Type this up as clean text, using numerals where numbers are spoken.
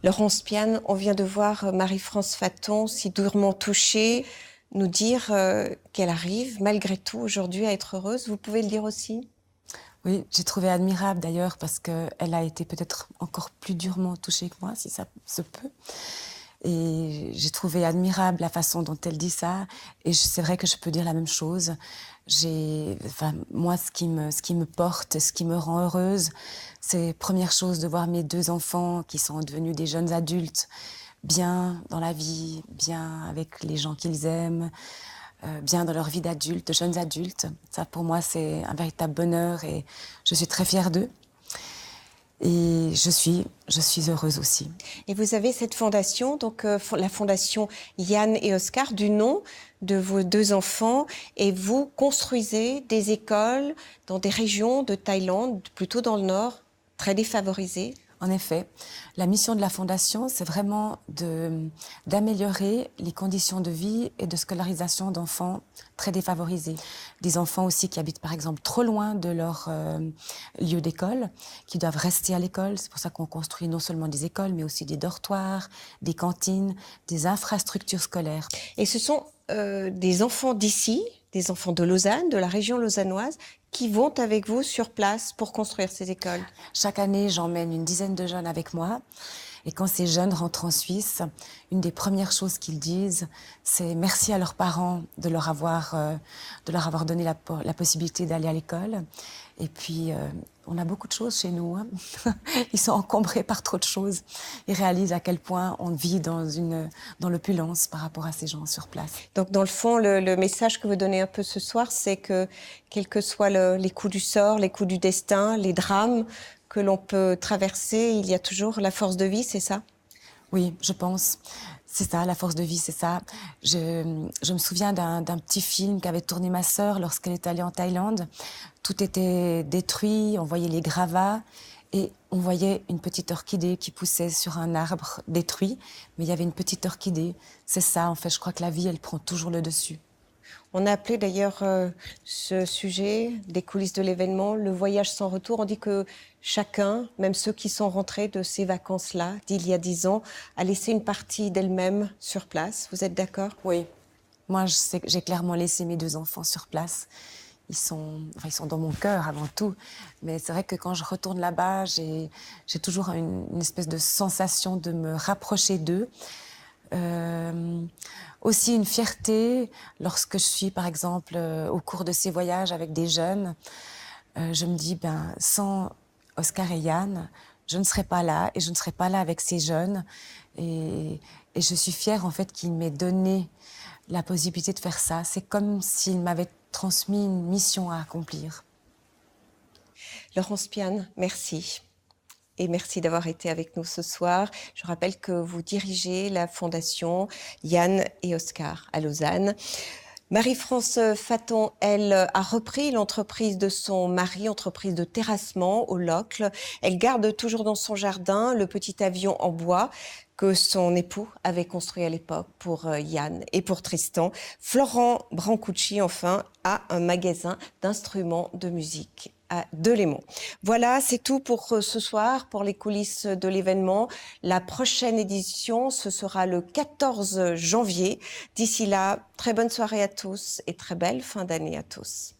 Laurence Piane, on vient de voir Marie-France Faton, si durement touchée, nous dire qu'elle arrive malgré tout aujourd'hui à être heureuse. Vous pouvez le dire aussi? Oui, j'ai trouvé admirable d'ailleurs parce qu'elle a été peut-être encore plus durement touchée que moi, si ça se peut. Et j'ai trouvé admirable la façon dont elle dit ça. Et c'est vrai que je peux dire la même chose. Moi, ce qui me porte, ce qui me rend heureuse, c'est première chose de voir mes deux enfants qui sont devenus des jeunes adultes, bien dans la vie, bien avec les gens qu'ils aiment, bien dans leur vie d'adulte, de jeunes adultes. Ça, pour moi, c'est un véritable bonheur et je suis très fière d'eux. Et je suis heureuse aussi. Et vous avez cette fondation, donc la fondation Yann et Oscar, du nom de vos deux enfants, et vous construisez des écoles dans des régions de Thaïlande, plutôt dans le nord, très défavorisées. En effet, la mission de la Fondation, c'est vraiment d'améliorer les conditions de vie et de scolarisation d'enfants très défavorisés. Des enfants aussi qui habitent par exemple trop loin de leur lieu d'école, qui doivent rester à l'école. C'est pour ça qu'on construit non seulement des écoles, mais aussi des dortoirs, des cantines, des infrastructures scolaires. Et ce sont des enfants d'ici, des enfants de Lausanne, de la région lausannoise, qui vont avec vous sur place pour construire ces écoles. Chaque année, j'emmène une dizaine de jeunes avec moi. Et quand ces jeunes rentrent en Suisse, une des premières choses qu'ils disent, c'est merci à leurs parents de leur avoir donné la possibilité d'aller à l'école. Et puis, on a beaucoup de choses chez nous. Hein. Ils sont encombrés par trop de choses. Ils réalisent à quel point on vit dans l'opulence par rapport à ces gens sur place. Donc, dans le fond, le message que vous donnez un peu ce soir, c'est que, quels que soient les coups du sort, les coups du destin, les drames que l'on peut traverser, il y a toujours la force de vie, c'est ça? Oui, je pense. C'est ça, la force de vie, c'est ça. Je me souviens d'un petit film qu'avait tourné ma sœur lorsqu'elle est allée en Thaïlande. Tout était détruit, on voyait les gravats et on voyait une petite orchidée qui poussait sur un arbre détruit, mais il y avait une petite orchidée. C'est ça, en fait, je crois que la vie, elle prend toujours le dessus. On a appelé d'ailleurs ce sujet des coulisses de l'événement le voyage sans retour. On dit que chacun, même ceux qui sont rentrés de ces vacances-là, d'il y a 10 ans, a laissé une partie d'elle-même sur place. Vous êtes d'accord? Oui. Moi, je sais que j'ai clairement laissé mes deux enfants sur place. Ils sont dans mon cœur avant tout. Mais c'est vrai que quand je retourne là-bas, j'ai toujours une espèce de sensation de me rapprocher d'eux. Aussi une fierté lorsque je suis, par exemple, au cours de ces voyages avec des jeunes. Je me dis, sans Oscar et Yann, je ne serais pas là et je ne serais pas là avec ces jeunes. Et je suis fière, en fait, qu'ils m'aient donné la possibilité de faire ça. C'est comme s'ils m'avaient transmis une mission à accomplir. Laurence Piane, merci. Et merci d'avoir été avec nous ce soir. Je rappelle que vous dirigez la fondation Yann et Oscar à Lausanne. Marie-France Faton, elle, a repris l'entreprise de son mari, entreprise de terrassement au Locle. Elle garde toujours dans son jardin le petit avion en bois que son époux avait construit à l'époque pour Yann et pour Tristan. Florent Brancucci, enfin, a un magasin d'instruments de musique à Delémont. Voilà, c'est tout pour ce soir, pour les coulisses de l'événement. La prochaine édition, ce sera le 14 janvier. D'ici là, très bonne soirée à tous et très belle fin d'année à tous.